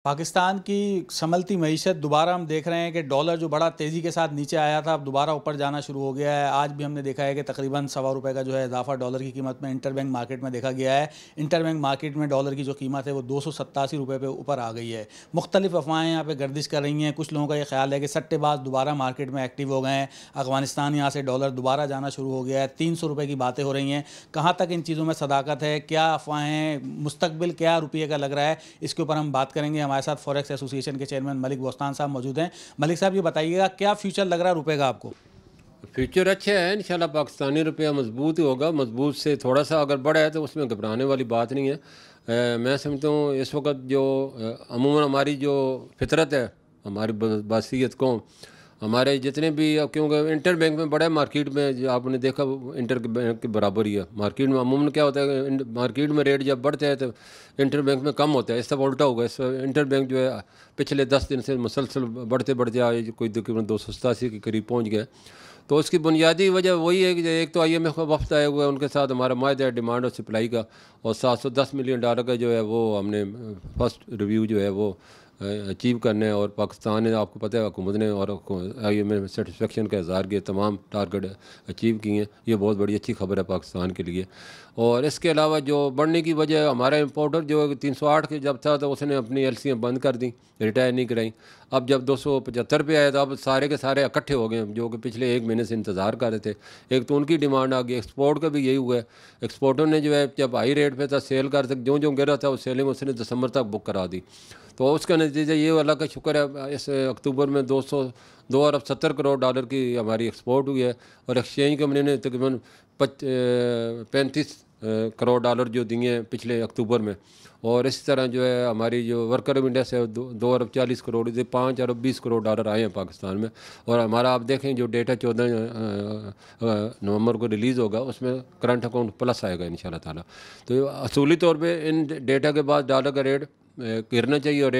पाकिस्तान की संभलती मईशत दोबारा हम देख रहे हैं कि डॉलर जो बड़ा तेज़ी के साथ नीचे आया था अब दोबारा ऊपर जाना शुरू हो गया है। आज भी हमने देखा है कि तकरीबन ₹1.25 का जो है इजाफा डॉलर की कीमत में इंटरबैंक मार्केट में देखा गया है। इंटरबैंक मार्केट में डॉलर की जो कीमत है वो ₹287 पे ऊपर आ गई है। मुख्तलिफ अफवाहें यहाँ पे गर्दिश कर रही हैं। कुछ लोगों का ये ख्याल है कि सट्टेबाज दोबारा मार्केट में एक्टिव हो गए हैं। अफगानिस्तान यहाँ से डॉलर दोबारा जाना शुरू हो गया है। ₹300 की बातें हो रही हैं। कहाँ तक इन चीज़ों में सदाकत है, क्या अफवाहें, मुस्तकबिल क्या रुपये का लग रहा है, इसके ऊपर हम बात करेंगे। हमारे साथ फॉरेक्स एसोसिएशन के चेयरमैन मलिक बोस्तान साहब मौजूद हैं। मलिक साहब, ये बताइएगा क्या फ्यूचर लग रहा है रुपए का आपको? फ्यूचर अच्छा है इंशाल्लाह। पाकिस्तानी रुपया मजबूत ही होगा। मजबूत से थोड़ा सा अगर बढ़ा है तो उसमें घबराने वाली बात नहीं है। मैं समझता हूँ इस वक्त जो अमूमन हमारी जो फितरत है, हमारी बासीत कौम, हमारे जितने भी, क्योंकि इंटर बैंक में बड़ा है, मार्केट में जो आपने देखा इंटर बैंक के बराबर ही है। मार्केट में अमूमन क्या होता है, मार्केट में रेट जब बढ़ते हैं तो इंटर बैंक में कम होता है। इस सब उल्टा होगा। इस इंटर बैंक जो है पिछले 10 दिन से मुसलसल बढ़ते बढ़ते आए, कोई तकरीबन 287 के करीब पहुँच गया। तो उसकी बुनियादी वजह वही है कि एक तो IMF का वफ्द आया हुआ है, उनके साथ हमारा माहदा है डिमांड और सप्लाई का, और $710 मिलियन का जो है वो हमने फर्स्ट रिव्यू जो है वो अचीव करने हैं। और पाकिस्तान ने, आपको पता है, हुकूमत ने और IMF सेटिस्फेक्शन का इज़हार किया, तमाम टारगेट अचीव किए हैं। ये बहुत बड़ी अच्छी खबर है पाकिस्तान के लिए। और इसके अलावा जो बढ़ने की वजह, हमारा इम्पोर्टर जो 308 के जब था तो उसने अपनी LC'याँ बंद कर दी, रिटायर नहीं कराई। अब जब 275 पे आया तो अब सारे के सारे इकट्ठे हो गए जो कि पिछले 1 महीने से इंतज़ार कर रहे थे। एक तो उनकी डिमांड आ गई, एक्सपोर्ट का भी यही हुआ है। एक्सपोर्टर ने जो है जब हाई रेट पे था सेल कर सक, जो जो गिरा था वो सेलिंग उसने दिसंबर तक बुक करा दी। तो उसका नतीजा ये, अल्लाह का शुक्र है, इस अक्टूबर में $2 अरब 70 करोड़ की हमारी एक्सपोर्ट हुई है। और एक्सचेंज कंपनी ने तकरीबन $35 करोड़ जो दिए हैं पिछले अक्टूबर में। और इस तरह जो है हमारी जो वर्कर इंडेक्स है 2 अरब 40 करोड़ से $5 अरब 20 करोड़ आए हैं पाकिस्तान में। और हमारा आप देखें जो डेटा 14 नवंबर को रिलीज़ होगा उसमें करंट अकाउंट प्लस आएगा इंशाल्लाह ताला। तो असूली तौर पे इन डेटा के बाद डॉलर का रेट गिरना चाहिए और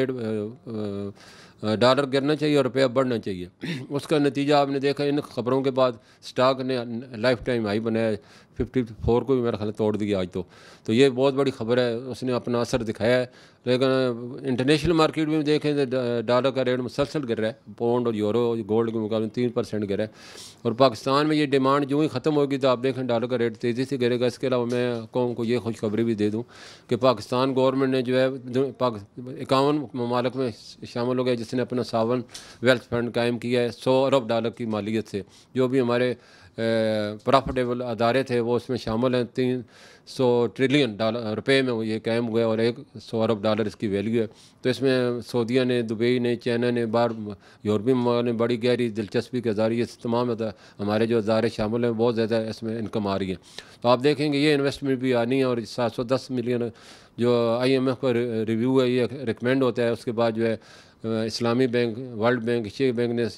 डॉलर गिरना चाहिए और रुपया बढ़ना चाहिए। उसका नतीजा आपने देखा, इन ख़बरों के बाद स्टॉक ने लाइफ टाइम हाई बनाया, 54 को भी मेरा ख्याल तोड़ दिया आज। तो ये बहुत बड़ी खबर है, उसने अपना असर दिखाया है। लेकिन इंटरनेशनल मार्केट में देखें तो डॉलर का रेट मुसलसल गिर रहा है। पाउंड और यूरो गोल्ड के मुकाबले 3% गिरा है। और पाकिस्तान में ये डिमांड जो ही ख़त्म होगी तो आप देखें डॉलर का रेट तेज़ी से गिरेगा। इसके अलावा मैं कौम को ये खुशखबरी भी दे दूँ कि पाकिस्तान गवर्नमेंट ने जो है 51 ममालिक में शामिल हो गया जिसने अपना सावन वेल्थ फंड कायम किया है $100 अरब की मालियत से। जो भी हमारे प्रॉफिटेबल अदारे थे वो उसमें शामिल हैं। $300 ट्रिलियन रुपए में वो ये कायम हुआ है और $100 अरब इसकी वैल्यू है। तो इसमें सऊदीया ने, दुबई ने, चाइना ने, बाहर यूरोपीय ममालिक ने बड़ी गहरी दिलचस्पी के ज़रिए तमाम हमारे जो अदारे शामिल हैं बहुत ज़्यादा इसमें इनकम आ रही है। तो आप देखेंगे ये इन्वेस्टमेंट भी आनी है। और 710 मिलियन जो IMF का रिव्यू है ये रिकमेंड होता है। उसके बाद जो है इस्लामी bank, world bank, Asia bank ने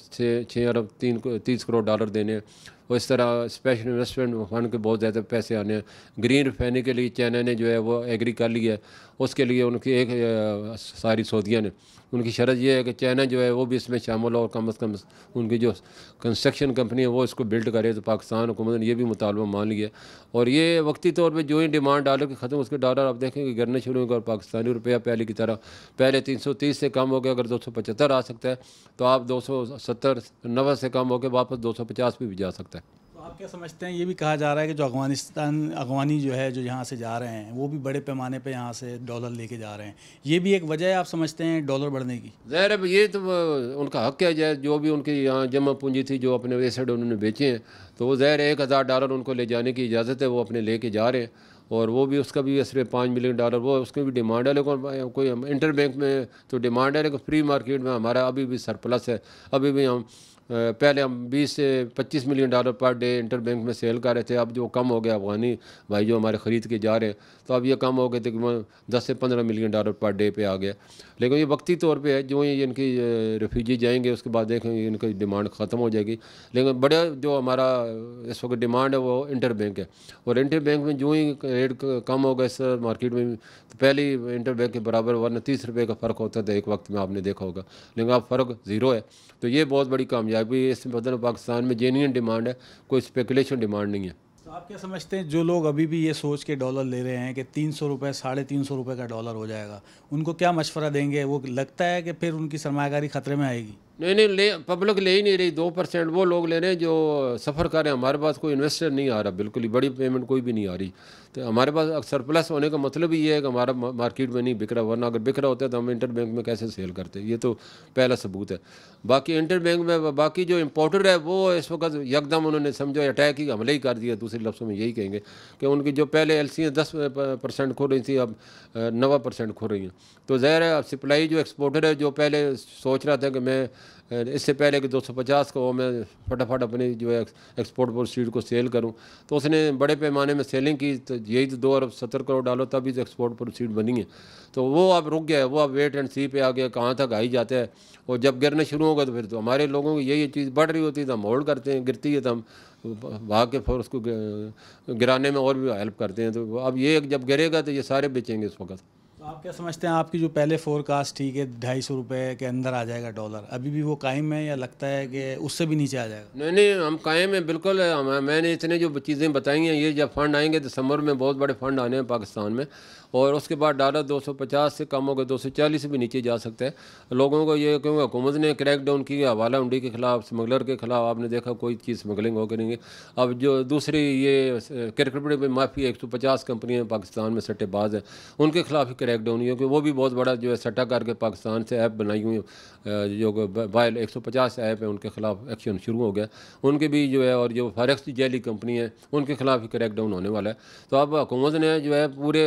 6 अरब 30 करोड़ डॉलर देने हैं। और इस तरह स्पेशल इन्वेस्टमेंट फंड के बहुत ज़्यादा पैसे आने हैं। ग्रीन रिफाइनरी के लिए चाइना ने जो है वो एग्री कर लिया है। उसके लिए उनकी एक सारी सऊदीया ने, उनकी शर्त यह है कि चाइना जो है वो भी इसमें शामिल हो और कम अज़ कम उनकी जो कंस्ट्रक्शन कंपनी है वो इसको बिल्ड करे। तो पाकिस्तान हुकूमत ने यह भी मुतालबा मान लिया। और ये वक्ती तौर पे जो ही डिमांड डॉलर की ख़त्म, उसके डॉलर आप देखेंगे गिरने शुरू होंगे। और पाकिस्तानी रुपया पहले की तरह, पहले 330 से कम हो गया, अगर 275 आ सकता है तो आप 270-90 से कम होकर वापस 250 पे भी जा सकता है। तो आप क्या समझते हैं, ये भी कहा जा रहा है कि जो अफगानी जो है जो यहाँ से जा रहे हैं वो भी बड़े पैमाने पे यहाँ से डॉलर लेके जा रहे हैं, ये भी एक वजह है आप समझते हैं डॉलर बढ़ने की? ज़ाहिर है ये तो उनका हक है, जाए जो भी उनकी यहाँ जमा पूंजी थी, जो अपने एसेट उन्होंने बेचे हैं, तो वो ज़ाहिर है $1000 उनको ले जाने की इजाज़त है, वो अपने लेके जा रहे हैं। और वो भी उसका भी सिर्फ $5 मिलियन वो उसकी भी डिमांड है। लेकिन कोई इंटर बैंक में तो डिमांड है, लेकिन फ्री मार्केट में हमारा अभी भी सरप्लस है। अभी भी हम पहले हम 20 से $25 million per day inter bank में सेल कर रहे थे। अब जो कम हो गया, अफगानी भाई जो हमारे ख़रीद के जा रहे हैं, तो अब ये कम हो गए तकरीबन 10 से $15 मिलियन पर डे पे आ गया। लेकिन ये वक्ती तौर पे है, जो ही इनकी रेफ्यूजी जाएंगे उसके बाद देखेंगे इनकी डिमांड ख़त्म हो जाएगी। लेकिन बड़ा जो हमारा इस वक्त डिमांड है वो इंटर बैंक है। और इंटर बैंक में जो ही रेट कम होगा इस मार्केट में, तो पहले ही इंटर बैंक के बराबर, वरना ₹30 का फ़र्क होता था एक वक्त में, आपने देखा होगा। लेकिन अब फ़र्क ज़ीरो है। तो ये बहुत बड़ी कामयाबी है। इसमें बदल पाकिस्तान में जेन्युइन डिमांड है, कोई स्पेकुलेशन डिमांड नहीं है। तो आप क्या समझते हैं जो लोग अभी भी ये सोच के डॉलर ले रहे हैं कि 300 रुपये 350 रुपये का डॉलर हो जाएगा, उनको क्या मशवरा देंगे? वो लगता है कि फिर उनकी सरमायाकारी खतरे में आएगी? नहीं नहीं, पब्लिक ले ही नहीं रही। 2% वो लोग ले रहे हैं जो सफ़र कर रहे हैं। हमारे पास कोई इन्वेस्टर नहीं आ रहा, बिल्कुल ही बड़ी पेमेंट कोई भी नहीं आ रही। तो हमारे पास सरप्लस होने का मतलब ही ये है कि हमारा मार्केट में नहीं बिक रहा, वरना अगर बिक रहा होता है तो हम इंटर बैंक में कैसे सेल करते? ये तो पहला सबूत है। बाकी इंटर बैंक में बाकी जो इम्पोर्टर है वो इस वक्त यकदम उन्होंने समझो अटैक ही हमले ही कर दिया। दूसरे लफ्ज़ों में यही कहेंगे कि उनकी जो पहले एलसी 10% खो रही थी, अब 9% खो रही हैं। तो ज़ाहिर है अब सप्लाई जो एक्सपोर्टर है, जो पहले सोच रहा था कि मैं इससे पहले कि 250 का वो मैं फटाफट अपनी जो है एक्सपोर्ट प्रोसीड को सेल करूं, तो उसने बड़े पैमाने में सेलिंग की। तो यही तो 2 अरब 70 करोड़ डालो तभी तो एक्सपोर्ट प्रोसीड बनी है। तो वो अब रुक गया है, वो अब वेट एंड सी पे आ गया, कहाँ तक आई जाता है। और जब गिरना शुरू होगा तो फिर तो हमारे लोगों की यही चीज़ बढ़ रही होती है तो हम होल्ड करते हैं, गिरती है तो हम भाग के फिर उसको गिराने में और भी हेल्प करते हैं। तो अब ये जब गिरेगा तो ये सारे बेचेंगे इस वक्त। तो आप क्या समझते हैं, आपकी जो पहले फोरकास्ट ठीक है 250 रुपये के अंदर आ जाएगा डॉलर, अभी भी वो कायम है या लगता है कि उससे भी नीचे आ जाएगा? नहीं नहीं, हम कायम हैं बिल्कुल। मैंने इतने जो चीज़ें बताई हैं, ये जब फंड आएंगे दिसंबर में बहुत बड़े फंड आने हैं पाकिस्तान में, और उसके बाद डॉलर 250 से कम होकर 240 से भी नीचे जा सकता है। लोगों को ये क्योंकि हुकूमत ने क्रैक डाउन की है हवाला हुंडी के खिलाफ, स्मगलर के खिलाफ। आपने देखा कोई चीज़ स्मगलिंग हो करेंगे। अब जो दूसरी ये क्रिकेट में माफ़ी 150 कंपनियाँ पाकिस्तान में सट्टेबाज हैं, उनके खिलाफ ही क्रैक डाउन हुई, क्योंकि वो भी बहुत बड़ा जो है सट्टा करके पाकिस्तान से ऐप बनाई हुई जो बायल 150 ऐप है उनके खिलाफ एक्शन शुरू हो गया। उनके भी जो है, और जो फॉरेक्स की जैली कंपनी है उनके खिलाफ ही क्रैक डाउन होने वाला है। तो अब हुकूमत ने जो है पूरे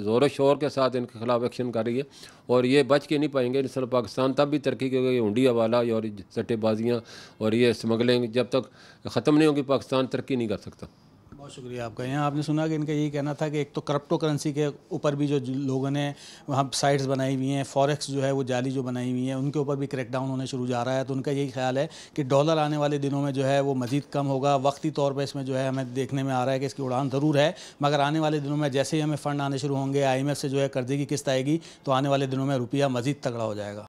ज़ोर शोर के साथ इनके खिलाफ एक्शन कर रही है, और ये बच के नहीं पाएंगे। इंशाल्लाह पाकिस्तान तब भी तरक्की करेगा। हुंडी हवाला और सट्टेबाजियाँ और ये स्मगलिंग जब तक ख़त्म नहीं होगी पाकिस्तान तरक्की नहीं कर सकता। बहुत शुक्रिया आपका। यहाँ आपने सुना कि इनका यही कहना था कि एक तो क्रिप्टो करेंसी के ऊपर भी जो लोगों ने वहाँ साइट्स बनाई हुई हैं, फॉरेक्स जो है वो जाली जो बनाई हुई हैं, उनके ऊपर भी क्रैकडाउन होने शुरू जा रहा है। तो उनका यही ख्याल है कि डॉलर आने वाले दिनों में जो है वो मज़ीद कम होगा। वक्ती तौर पर इसमें जो है हमें देखने में आ रहा है कि इसकी उड़ान ज़रूर है, मगर आने वाले दिनों में जैसे ही हमें फ़ंड आने शुरू होंगे, IMF से जो है कर्जे की किस्त आएगी, तो आने वाले दिनों में रुपया मज़ीद तगड़ा हो जाएगा।